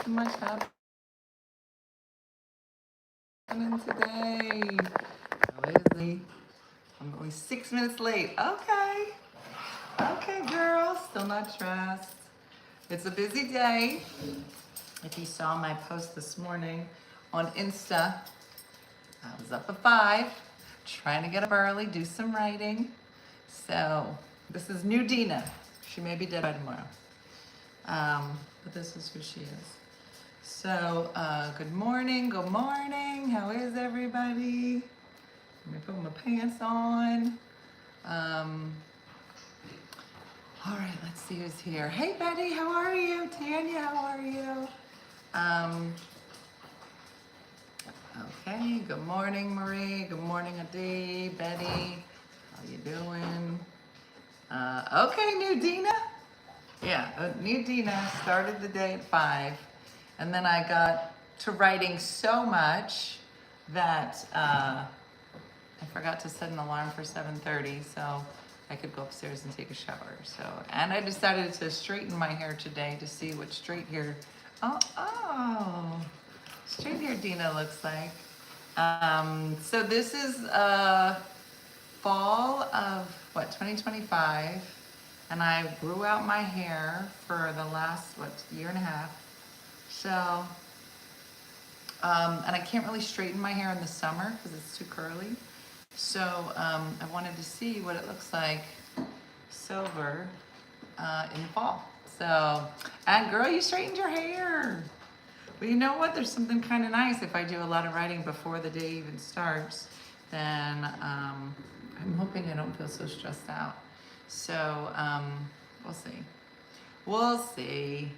so much happening today. How is it? I'm only 6 minutes late. Okay. Okay, girl. Still not dressed. It's a busy day. If you saw my post this morning on Insta, I was up at 5, trying to get up early, do some writing. So this is new Dena. She may be dead by tomorrow. But this is who she is. So, good morning, how is everybody? Let me put my pants on. All right, let's see who's here. Hey Betty, how are you? Tanya, how are you? Okay, good morning Marie, good morning Adi, Betty, how you doing? Okay, new Dena. Yeah, new Dena started the day at 5, and then I got to writing so much that I forgot to set an alarm for 7:30, so I could go upstairs and take a shower. So, and I decided to straighten my hair today to see what straight hair. Straight hair Dena looks like. So this is fall of 2025. And I grew out my hair for the last, year and a half. So, and I can't really straighten my hair in the summer because it's too curly. So I wanted to see what it looks like silver in the fall. So, and girl, you straightened your hair. Well, you know what? There's something kind of nice if I do a lot of writing before the day even starts. Then I'm hoping I don't feel so stressed out. So, we'll see. We'll see.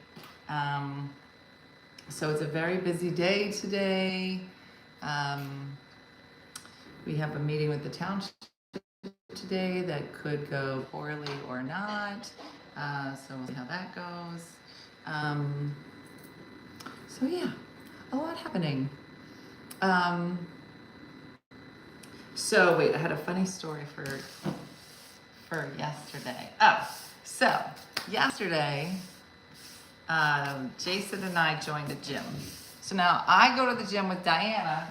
So it's a very busy day today. We have a meeting with the township today that could go poorly or not. So we'll see how that goes. So yeah, a lot happening. So wait, I had a funny story for yesterday. So yesterday, Jason and I joined a gym. So now I go to the gym with Diana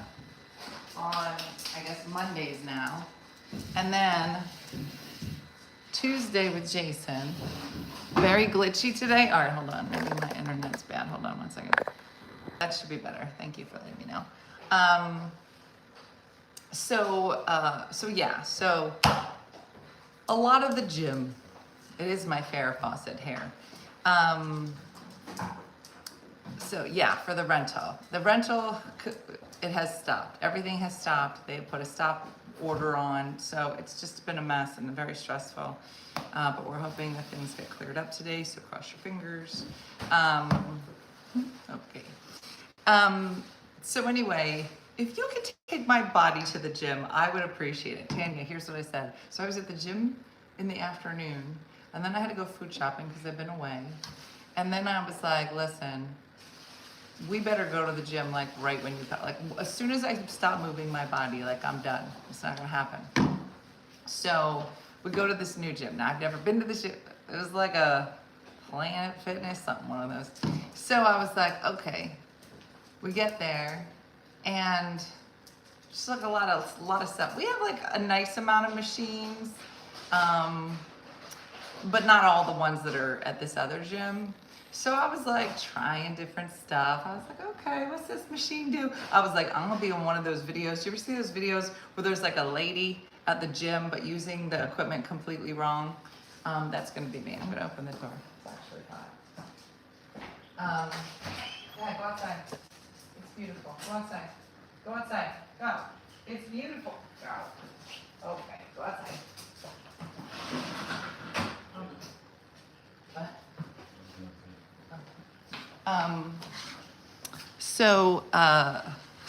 on, I guess, Mondays now. And then Tuesday with Jason. Very glitchy today. All right, hold on. Maybe my internet's bad. Hold on one second. That should be better. Thank you for letting me know. So a lot of the gym, it is my Farrah Fawcett hair. So yeah, for the rental. The rental, it has stopped. Everything has stopped. They put a stop order on. So it's just been a mess and very stressful. But we're hoping that things get cleared up today. So cross your fingers. Okay. So anyway, if you could take my body to the gym, I would appreciate it. Tanya, here's what I said. So I was at the gym in the afternoon, and then I had to go food shopping because I've been away. And then I was like, listen, we better go to the gym like right when you got, like as soon as I stop moving my body, like I'm done. It's not gonna happen. So we go to this new gym. Now I've never been to this gym. It was like a Planet Fitness, something, one of those. So I was like, okay. We get there, and just like a lot of stuff. We have like a nice amount of machines, but not all the ones that are at this other gym. So I was like trying different stuff. I was like, okay, what's this machine do? I was like, I'm gonna be in one of those videos. Do you ever see those videos where there's like a lady at the gym but using the equipment completely wrong? That's gonna be me. I'm gonna open the door. It's actually hot. Yeah, go outside. It's beautiful. Go outside. Go outside. Go. It's beautiful. Go. Okay, go outside.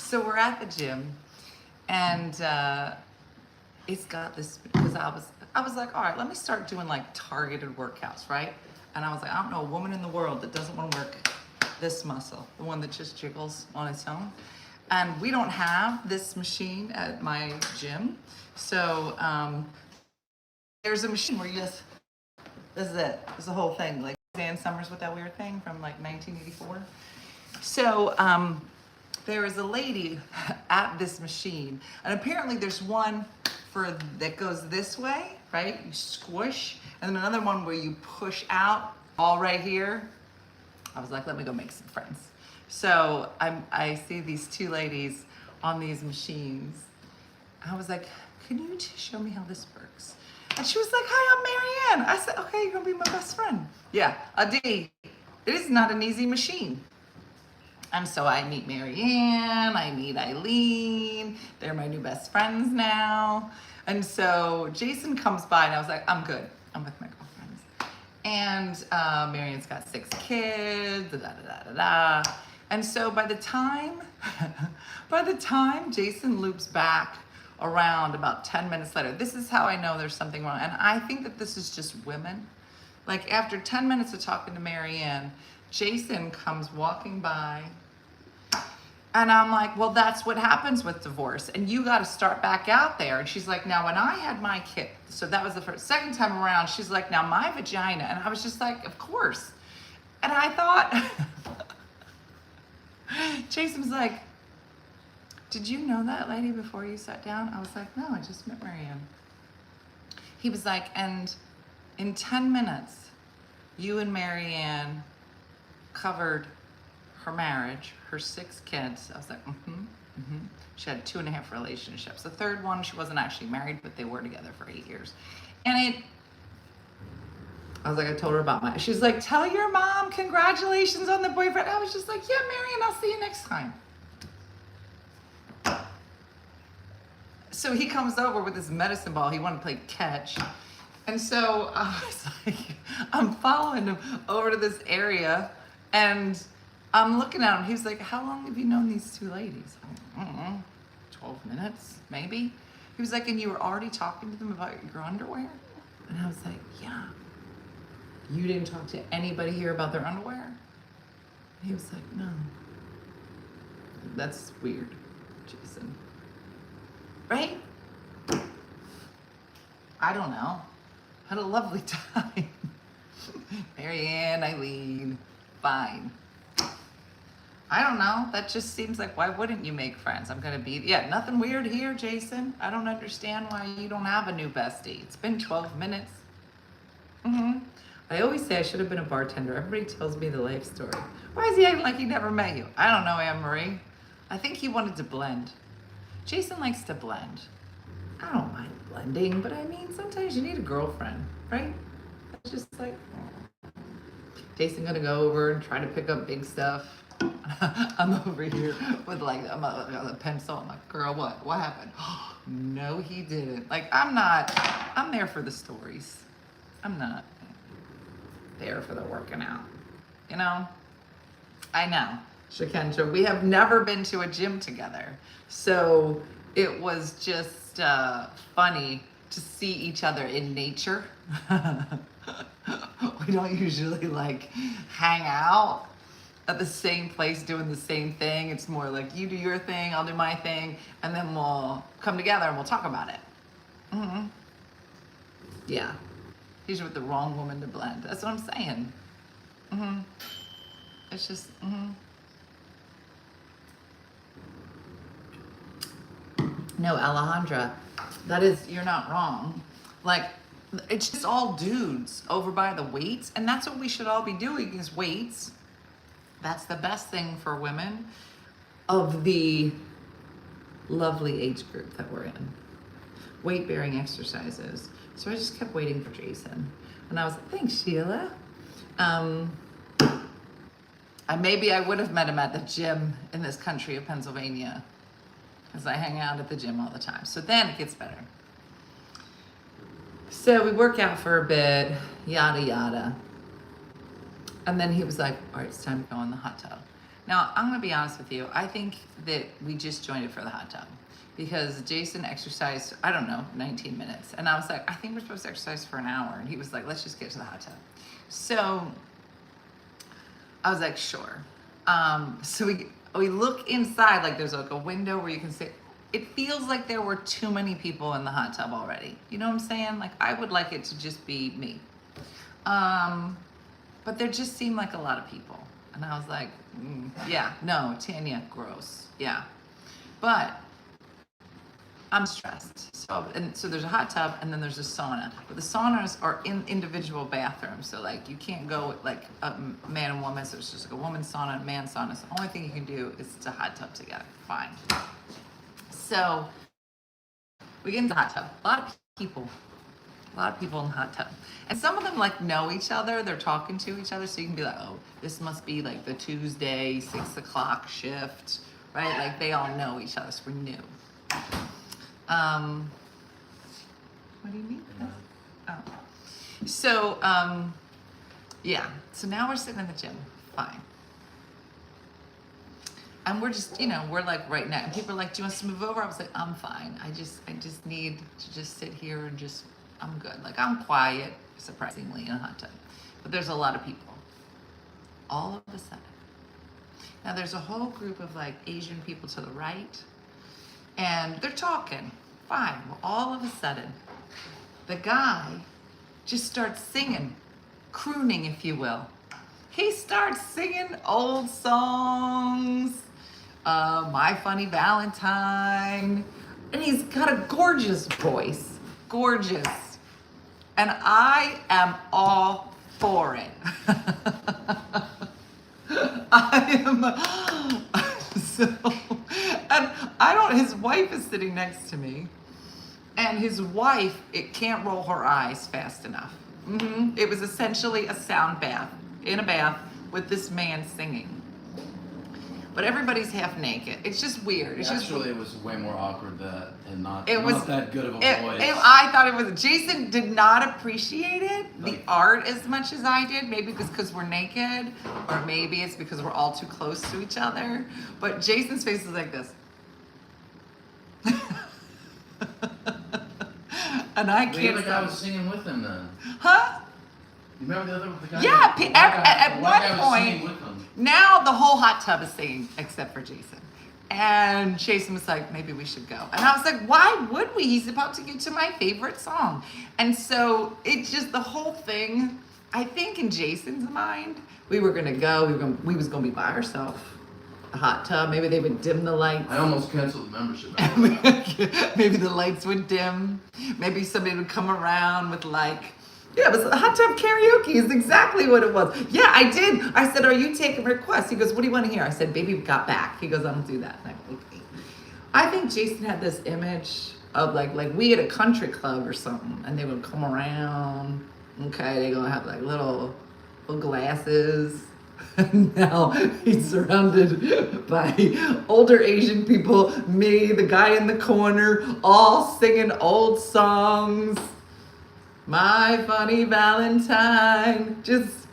So we're at the gym, and it's got this, because I was like, all right, let me start doing like targeted workouts, right? And I was like, I don't know a woman in the world that doesn't want to work this muscle, the one that just jiggles on its own. And we don't have this machine at my gym. So there's a machine where you just, this is it. This is the whole thing. Like Dan Summers with that weird thing from like 1984. So there was a lady at this machine, and apparently there's one for that goes this way, right? You squish, and then another one where you push out, all right here. I was like, let me go make some friends. So I see these two ladies on these machines. I was like, can you just show me how this works? And she was like, hi, I'm Marianne. I said, okay, you're gonna be my best friend. Yeah, Adi, it is not an easy machine. And so I meet Marianne, I meet Eileen. They're my new best friends now. And so Jason comes by and I was like, I'm good. I'm with my girlfriends. And Marianne's got 6 kids, da da da da da. And so by the time Jason loops back around about 10 minutes later, this is how I know there's something wrong. And I think that this is just women. Like after 10 minutes of talking to Marianne, Jason comes walking by. And I'm like, well, that's what happens with divorce. And you got to start back out there. And she's like, now, when I had my kid, so that was the first, second time around, she's like, now my vagina. And I was just like, of course. And I thought, Jason was like, did you know that lady before you sat down? I was like, no, I just met Marianne. He was like, and in 10 minutes, you and Marianne covered her marriage, her 6 kids. I was like, She had 2.5 relationships. The third one, she wasn't actually married, but they were together for 8 years. And I was like, I told her about she's like, tell your mom congratulations on the boyfriend. I was just like, yeah, Marianne, I'll see you next time. So he comes over with his medicine ball. He wanted to play catch. And so I was like, I'm following him over to this area and I'm looking at him. He was like, how long have you known these 2 ladies? I don't know, 12 minutes, maybe. He was like, and you were already talking to them about your underwear? And I was like, yeah. You didn't talk to anybody here about their underwear? He was like, no. That's weird, Jason. Right? I don't know. Had a lovely time. Marianne, Eileen, fine. I don't know. That just seems like, why wouldn't you make friends? I'm going to be, nothing weird here, Jason. I don't understand why you don't have a new bestie. It's been 12 minutes. I always say I should have been a bartender. Everybody tells me the life story. Why is he acting like he never met you? I don't know, Anne-Marie. I think he wanted to blend. Jason likes to blend. I don't mind blending, but I mean, sometimes you need a girlfriend, right? It's just like, Jason gonna go over and try to pick up big stuff. I'm over here with like a pencil. I'm like, girl, what? What happened? No, he didn't. Like, I'm there for the stories. I'm not there for the working out. You know? I know. Shakendra, we have never been to a gym together. So it was just funny to see each other in nature. We don't usually like hang out at the same place doing the same thing. It's more like you do your thing, I'll do my thing, and then we'll come together and we'll talk about it. Yeah. He's with the wrong woman to blend. That's what I'm saying. It's just, No, Alejandra, you're not wrong. Like, it's just all dudes over by the weights, and that's what we should all be doing is weights. That's the best thing for women of the lovely age group that we're in. Weight-bearing exercises. So I just kept waiting for Jason. And I was like, thanks, Sheila. Maybe I would have met him at the gym in this country of Pennsylvania, because I hang out at the gym all the time. So then it gets better. So we work out for a bit, yada, yada. And then he was like, all right, it's time to go in the hot tub. Now, I'm gonna be honest with you. I think that we just joined it for the hot tub because Jason exercised, I don't know, 19 minutes. And I was like, I think we're supposed to exercise for an hour. And he was like, let's just get to the hot tub. So I was like, sure. So we look inside, like there's like a window where you can see. It feels like there were too many people in the hot tub already. You know what I'm saying? Like, I would like it to just be me. But there just seemed like a lot of people. And I was like, Yeah, no, Tanya, gross. Yeah. But I'm stressed. So there's a hot tub and then there's a sauna. But the saunas are in individual bathrooms. So like you can't go like a man and woman. So it's just like a woman sauna and a man sauna. So the only thing you can do is to hot tub together. Fine. So we get into the hot tub. A lot of people in the hot tub. And some of them like know each other. They're talking to each other. So you can be like, oh, this must be like the Tuesday 6 o'clock shift, right? Like they all know each other. So we're new. What do you mean? Oh. So, yeah. So now we're sitting in the gym. Fine. And we're just, we're like right now. And people are like, do you want us to move over? I was like, I'm fine. I just need to just sit here and I'm good. Like I'm quiet, surprisingly, in a hot tub. But there's a lot of people. All of a sudden. Now there's a whole group of like Asian people to the right. And they're talking. Fine. Well, all of a sudden, the guy just starts singing, crooning, if you will. He starts singing old songs, My Funny Valentine, and he's got a gorgeous voice, gorgeous. And I am all for it. And his wife is sitting next to me, and his wife, it can't roll her eyes fast enough. It was essentially a sound bath, in a bath, with this man singing. But everybody's half naked. It's just weird. It's Actually, it was way more awkward and not that good of a voice. I thought it was. Jason did not appreciate it, the art, as much as I did. Maybe because we're naked, or maybe it's because we're all too close to each other. But Jason's face is like this. And I can't. Maybe I was singing with him then. Huh? You remember the guy? Yeah, at one point, now the whole hot tub is singing except for Jason. And Jason was like, maybe we should go. And I was like, why would we? He's about to get to my favorite song. And so it's just the whole thing, I think in Jason's mind, we were going to go, we was going to be by ourselves. A hot tub, maybe they would dim the lights. I almost canceled the membership. Maybe the lights would dim. Maybe somebody would come around with like, yeah, it was a hot tub karaoke is exactly what it was. Yeah, I did. I said, are you taking requests? He goes, what do you want to hear? I said, baby got back. He goes, I don't do that. And I go, okay. I think Jason had this image of like we had a country club or something, and they would come around. Okay, they're gonna have like little glasses. And now he's surrounded by older Asian people, me, the guy in the corner, all singing old songs. My Funny Valentine. Just,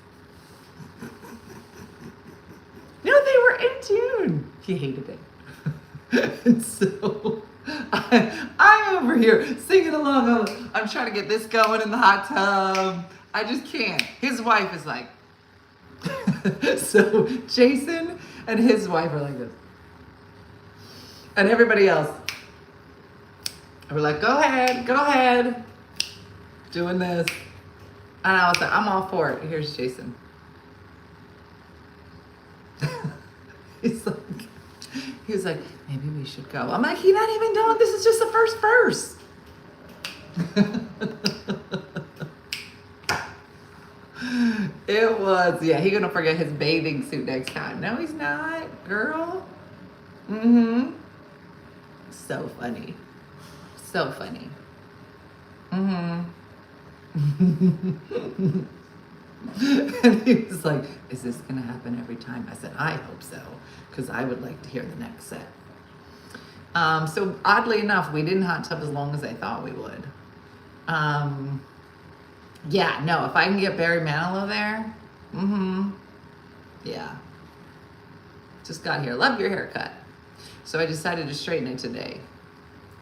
they were in tune. He hated it. And so I'm over here singing along. I'm trying to get this going in the hot tub. I just can't. His wife is like, so Jason and his wife are like this. And everybody else, we're like, go ahead. Doing this. And I was like, I'm all for it. Here's Jason. He was like, maybe we should go. I'm like, he's not even done. This is just the first verse. It was, yeah, he's gonna forget his bathing suit next time. No, he's not, girl. So funny. So funny. And he was like, is this gonna happen every time? I said, I hope so, because I would like to hear the next set. So oddly enough, we didn't hot tub as long as I thought we would. Yeah, no, if I can get Barry Manilow there, yeah. Just got here. Love your haircut. So I decided to straighten it today,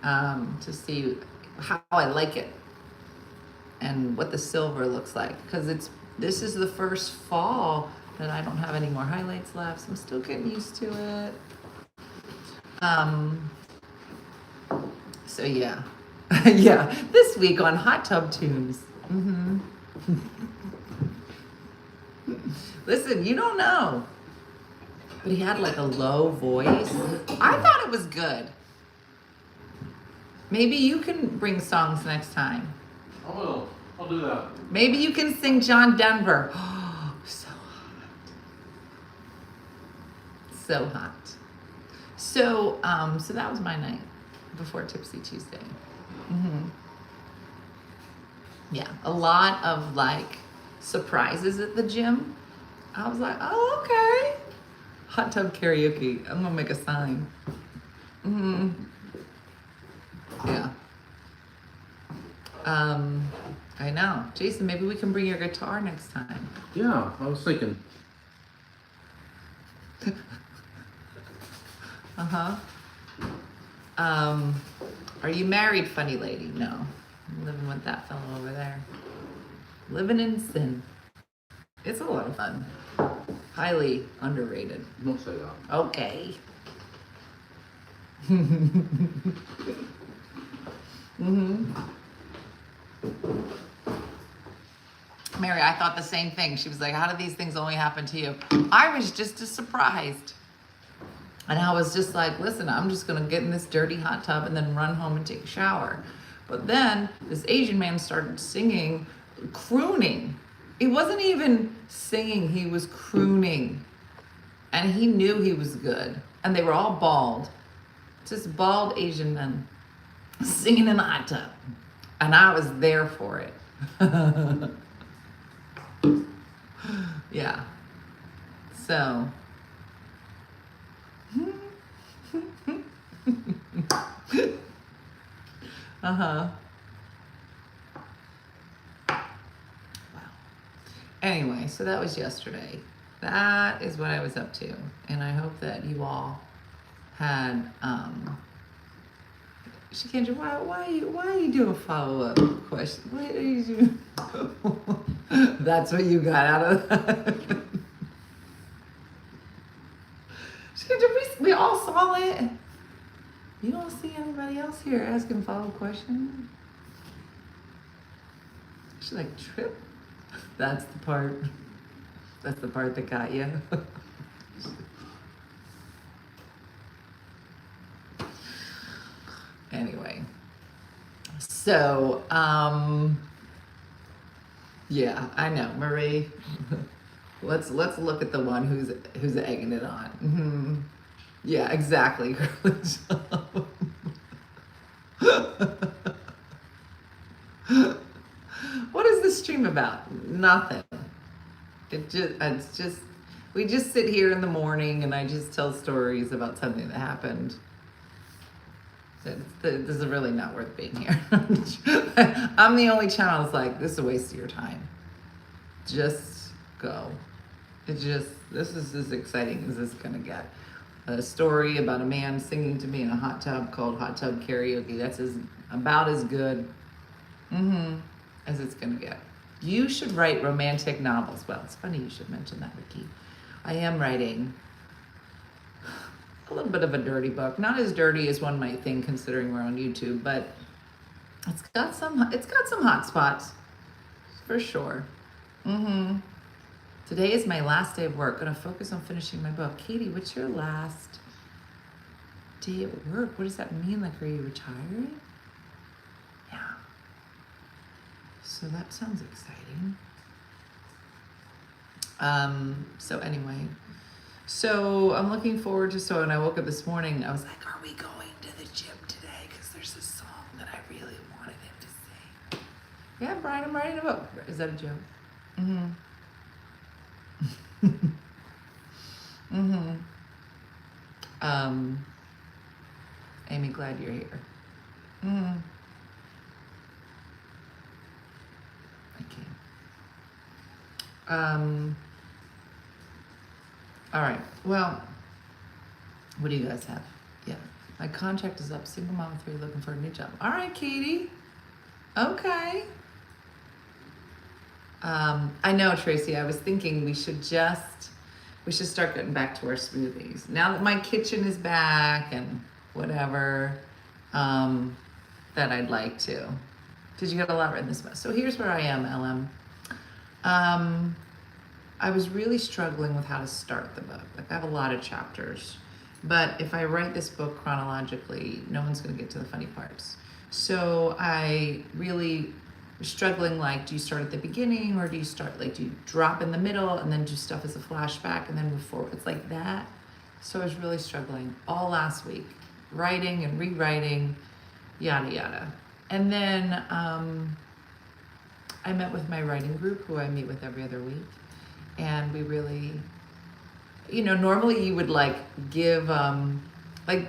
to see how I like it and what the silver looks like, because this is the first fall that I don't have any more highlights left, so I'm still getting used to it. So yeah. Yeah, this week on Hot Tub Tunes. Listen, you don't know. but he had like a low voice. I thought it was good. Maybe you can bring songs next time. I will. I'll do that. Maybe you can sing John Denver. Oh, so hot. So hot. So, so that was my night before Tipsy Tuesday. Yeah, a lot of like surprises at the gym. I was like, oh, okay. Hot tub karaoke. I'm gonna make a sign. Yeah. I know. Jason, maybe we can bring your guitar next time. Yeah, I was thinking. Are you married, funny lady? No. I'm living with that fellow over there. Living in sin. It's a lot of fun. Highly underrated. Don't say that. Okay. Mary, I thought the same thing. She was like, how do these things only happen to you? I was just as surprised. And I was just like, listen, I'm just going to get in this dirty hot tub and then run home and take a shower. But then this Asian man started singing, crooning. He wasn't even singing, he was crooning. And he knew he was good. And they were all bald. Just bald Asian men singing in the hot tub. And I was there for it. Yeah. So. Wow. Anyway, so that was yesterday. That is what I was up to. And I hope that you all had Shikendra, why are you doing follow-up question? What are you doing? That's what you got out of that. Shikendra, we all saw it. You don't see anybody else here asking follow-up questions? She's like, Trip? That's the part that got you. Anyway, so yeah, I know, Marie. let's look at the one who's egging it on. Yeah, exactly. What is this stream about? Nothing. It's just we just sit here in the morning and I just tell stories about something that happened. This is really not worth being here. I'm the only channel that's like, this is a waste of your time. Just go. This is as exciting as it's gonna get. A story about a man singing to me in a hot tub called Hot Tub Karaoke. That's about as good as it's gonna get. You should write romantic novels. Well, it's funny you should mention that, Ricky. I am writing a little bit of a dirty book. Not as dirty as one might think considering we're on YouTube, but it's got some hot spots for sure. Today is my last day of work. Gonna focus on finishing my book. Katie, what's your last day at work? What does that mean? Like, are you retiring? Yeah. So that sounds exciting. So anyway, so I'm looking forward to, so when I woke up this morning, I was like, are we going to the gym today? Because there's a song that I really wanted him to sing. Yeah, Brian, I'm writing a book. Is that a joke? Amy, glad you're here. Okay. All right. Well, what do you guys have? Yeah. My contract is up. Single mom of 3 looking for a new job. All right, Katie. Okay. I know, Tracy. I was thinking we should start getting back to our smoothies. Now that my kitchen is back and whatever, that I'd like to. Did you get a lot written this month? So here's where I am, LM. I was really struggling with how to start the book. Like I have a lot of chapters, but if I write this book chronologically, no one's going to get to the funny parts. So I really was struggling, like, do you start at the beginning or do you start, like, do you drop in the middle and then do stuff as a flashback and then move forward? It's like that. So I was really struggling all last week, writing and rewriting, yada, yada. And then I met with my writing group, who I meet with every other week. And we really, normally you would like give everybody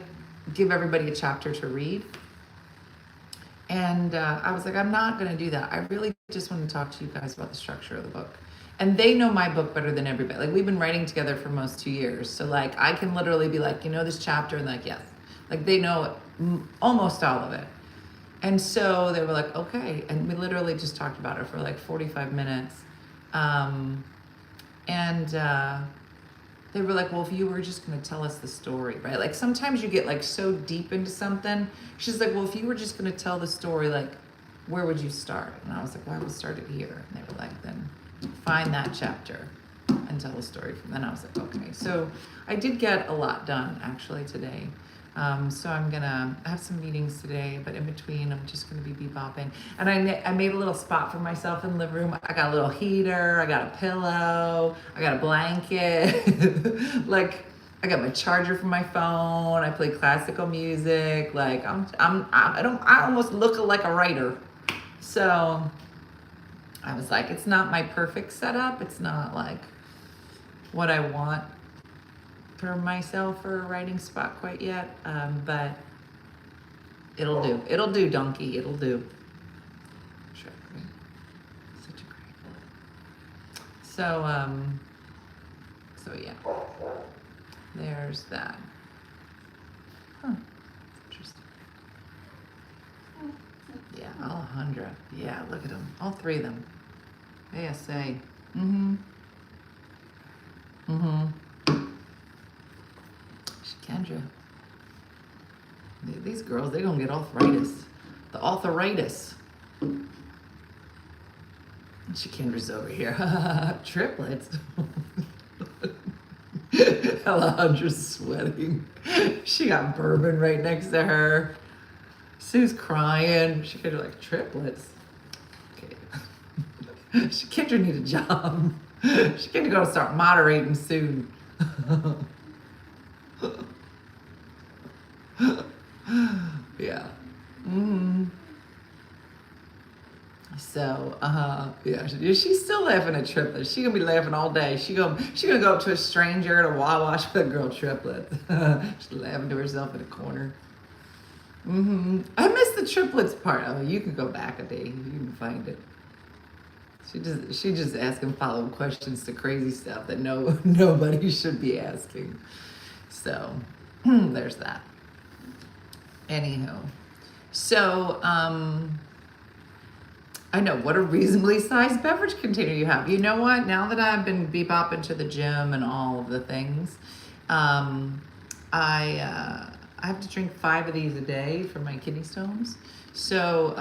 a chapter to read. And I was like, I'm not going to do that. I really just want to talk to you guys about the structure of the book. And they know my book better than everybody. Like, we've been writing together for almost 2 years. So, like, I can literally be like, this chapter? And like, yes. Like, they know almost all of it. And so they were like, okay. And we literally just talked about it for like 45 minutes. They were like, well, if you were just going to tell us the story, right? Like sometimes you get like so deep into something. She's like, well, if you were just going to tell the story, like, where would you start? And I was like, well, I would start it here. And they were like, then find that chapter and tell the story from then. I was like, okay. So I did get a lot done actually today. So I'm gonna have some meetings today, but in between I'm just gonna be bebopping. And I made a little spot for myself in the living room. I got a little heater, I got a pillow, I got a blanket, like I got my charger for my phone. I play classical music. Like I almost look like a writer. So I was like, it's not my perfect setup. It's not like what I want for myself for a writing spot quite yet, but it'll do. It'll do, donkey. It'll do. Sure, great. Such a great book. So yeah. There's that. Huh. Interesting. Yeah, Alejandra. Yeah, look at them. All three of them. ASA. Kendra. These girls, they're gonna get arthritis. The arthritis. And Kendra's over here. Triplets. Alejandra's sweating. She got bourbon right next to her. Sue's crying. She could like triplets. Okay. Kendra need a job. She gonna start moderating soon. Yeah. So, yeah, she's still laughing at triplets. She gonna be laughing all day. She gonna go up to a stranger at a Wawa with a girl triplet. She's laughing to herself in a corner. I missed the triplets part. Oh, you can go back a day. You can find it. She just asking follow-up questions to crazy stuff that nobody should be asking. So, there's that. Anywho, so I know, what a reasonably sized beverage container you have. You know what? Now that I've been bebopping to the gym and all of the things, I have to drink 5 of these a day for my kidney stones. So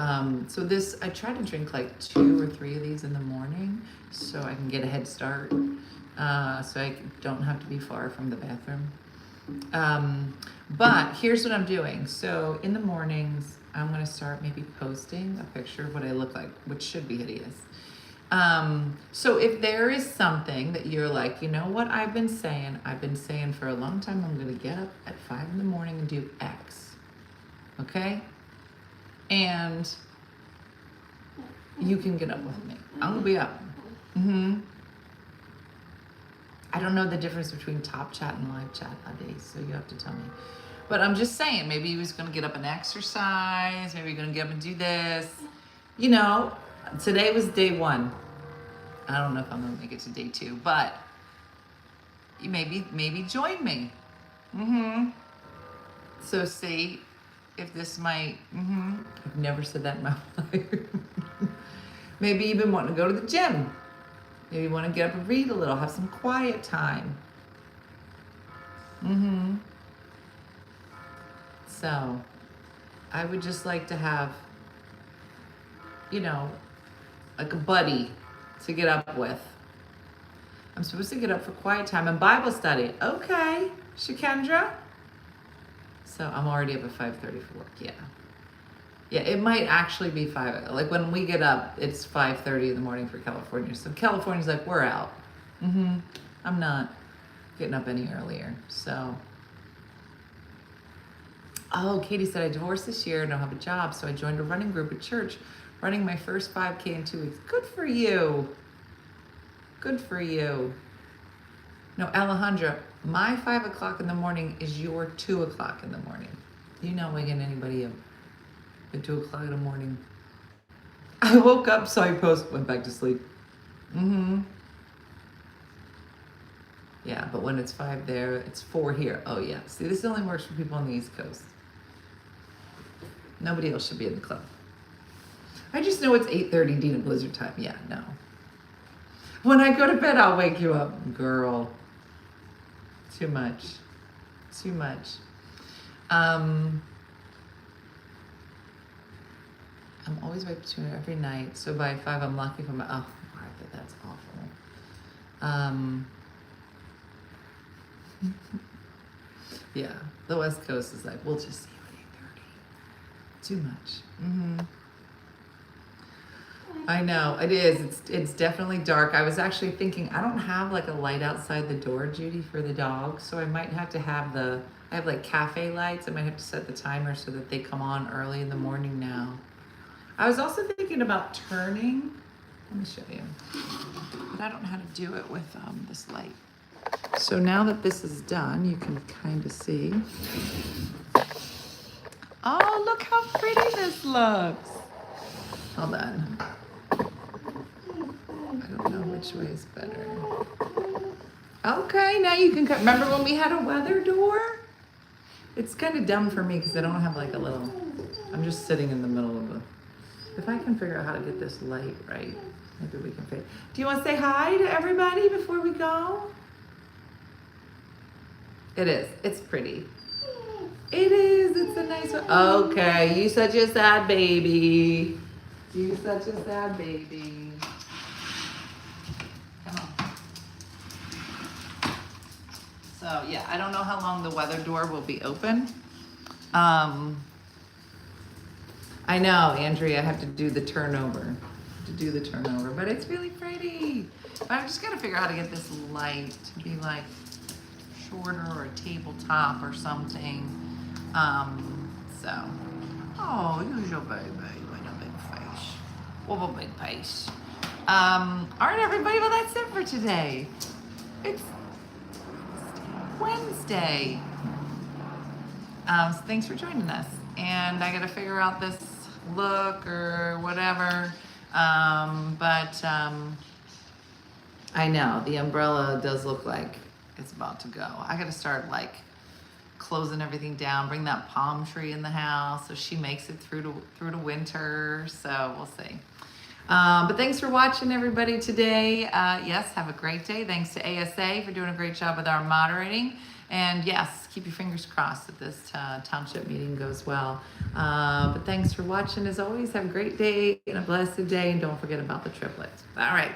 this, I try to drink like 2 or 3 of these in the morning so I can get a head start, so I don't have to be far from the bathroom. But here's what I'm doing. So in the mornings, I'm going to start maybe posting a picture of what I look like, which should be hideous. So if there is something that you're like, you know what I've been saying for a long time, I'm going to get up at 5 in the morning and do X. Okay? And you can get up with me. I'm going to be up. I don't know the difference between top chat and live chat nowadays, so you have to tell me. But I'm just saying, maybe he was going to get up and exercise. Maybe you're going to get up and do this. Today was day 1. I don't know if I'm going to make it to day 2, but you maybe join me. So see if this might, I've never said that in my life. Maybe you've been wanting to go to the gym. Maybe you want to get up and read a little, have some quiet time. So, I would just like to have, like a buddy to get up with. I'm supposed to get up for quiet time and Bible study. Okay, Shakendra. So I'm already up at 5:30 for work. Yeah. Yeah, it might actually be 5. Like when we get up, it's 5:30 in the morning for California. So California's like, we're out. I'm not getting up any earlier. So. Oh, Katie said, I divorced this year and don't have a job. So I joined a running group at church, running my first 5K in 2 weeks. Good for you. Good for you. No, Alejandra, my 5 o'clock in the morning is your 2 o'clock in the morning. You're not waking anybody up at 2 o'clock in the morning. I woke up, saw you post, went back to sleep. Yeah, but when it's 5 there, it's 4 here. Oh yeah, see, this only works for people on the East Coast. Nobody else should be in the club. I just know it's 8:30 Dena Blizzard time. Yeah, no. When I go to bed, I'll wake you up. Girl. Too much. Too much. I'm always awake between every night. So by 5, I'm lucky if I'm... Oh, Martha, that's awful. Yeah, the West Coast is like, we'll just see you at 8:30. Too much. I know, it is. It's definitely dark. I was actually thinking, I don't have like a light outside the door, Judy, for the dogs, so I might have to have I have like cafe lights. I might have to set the timer so that they come on early in the morning now. I was also thinking about turning. Let me show you. But I don't know how to do it with this light. So now that this is done, you can kind of see. Oh, look how pretty this looks. Hold on. I don't know which way is better. Okay, now you can cut. Remember when we had a weather door? It's kind of dumb for me because I don't have like a little, I'm just sitting in the middle of a, if I can figure out how to get this light right, maybe we can figure. Do you want to say hi to everybody before we go? It is. It's pretty. It is. It's a nice one. Okay, you such a sad baby. You such a sad baby. Come on. So yeah, I don't know how long the weather door will be open. I know, Andrea, I have to do the turnover. But it's really pretty. But I've just got to figure out how to get this light to be like shorter or a tabletop or something. So, oh, use your baby with a big face. With a big face. All right, everybody, well, that's it for today. It's Wednesday. So thanks for joining us. And I got to figure out this look or whatever. I know the umbrella does look like it's about to go. I got to start like closing everything down, bring that palm tree in the house so she makes it through to winter. So we'll see. But thanks for watching, everybody, today. Yes, have a great day. Thanks to ASA for doing a great job with our moderating. And yes, keep your fingers crossed that this township meeting goes well. But thanks for watching as always. Have a great day and a blessed day. And don't forget about the triplets. All right.